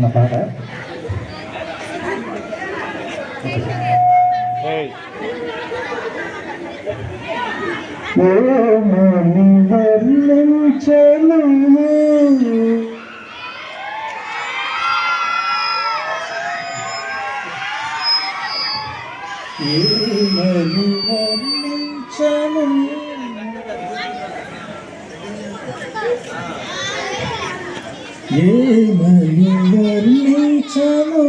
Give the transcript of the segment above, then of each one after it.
అన్న పాట. ఏమని వర్ణించను ఏమని వర్ణించను ఏమని వర్ణించను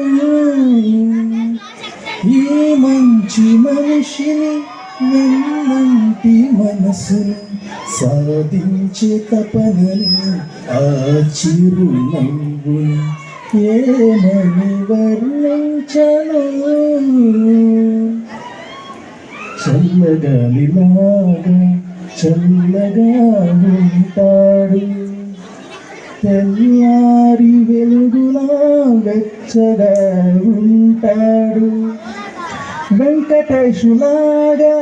ఈ మంచి మనిషిని వెన్నంటి మనసును సాధించే తపనని ఆ చిరునవ్వును ఏమని వర్ణించను చల్లగాలిలాగా చల్లగా ఉంటాడు తెల్లారి వెలుగులా వెచ్చగా ఉంటాడు వెంకటేశులాగా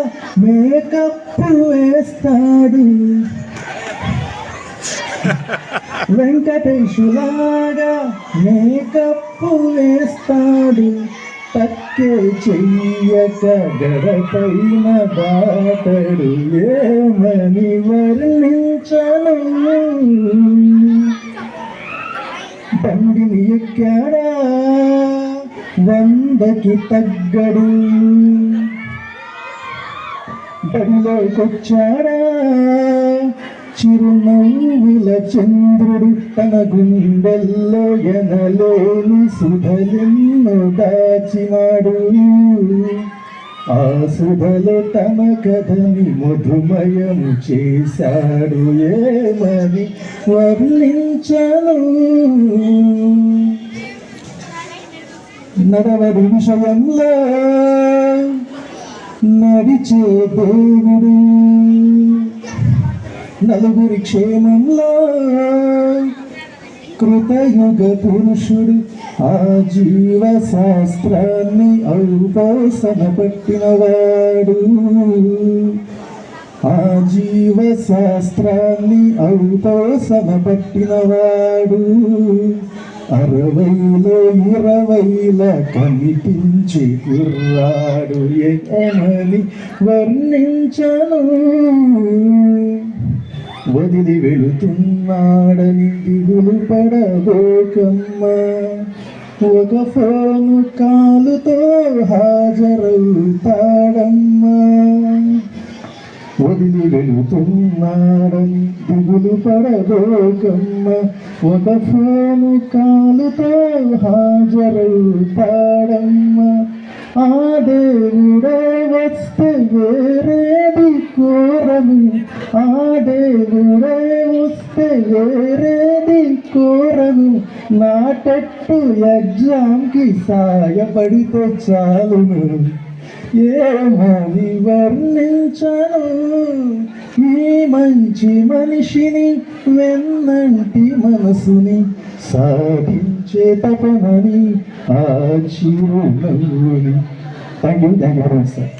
మేకప్ వేస్తాడు వెంకటేశులాగా మేకప్ వేస్తాడు తక్కే చెయ్యక గడపైన దాటడు ఏమని వర్ణించను బండిని ఎక్కాడా 100కి తగ్గడు బడిలోకొచ్చాడా చిరునవ్వుల చంద్రుడు తన గుండెల్లో ఎనలేని సుధలెన్నో దాచినాడు ఆ సుధలో తన కథని మధుమయము చేశాడు ఏమని వర్ణించను నడవడి విషయంలో నడిచే దేవుడు నలుగురి క్షేమంలో కృతయుగ పురుషుడు ఆ జీవ శాస్త్రాన్ని ఔపాసన పట్టినవాడు ఆ జీవ శాస్త్రాన్ని ఔపాసన పట్టినవాడు 60లో 20ల కనిపించి కుర్రాడు ఏమని వర్ణించను వదిలి వెళుతున్నాడని దిగులు పడబోకమ్మా ఒక ఫోను కాలుతో హాజరవుతాడమ్మా వదిలి వెళుతున్నాడని దిగులు పడబోకమ్మా ఒక ఫోను కాలుతో హాజరవుతాడమ్మా ఆ దేవుడే వస్తే వేరేది కోరను ఆ దేవుడే వస్తే వేరేది కోరను నా టెట్టు ఎగ్జామ్కి సాయపడితే చాలును ఏమని వర్ణించను ఈ మంచి మనిషిని వెన్నంటి మనసుని సాధించే తపనని ఆ చిరునవ్వుని thank you very much sir.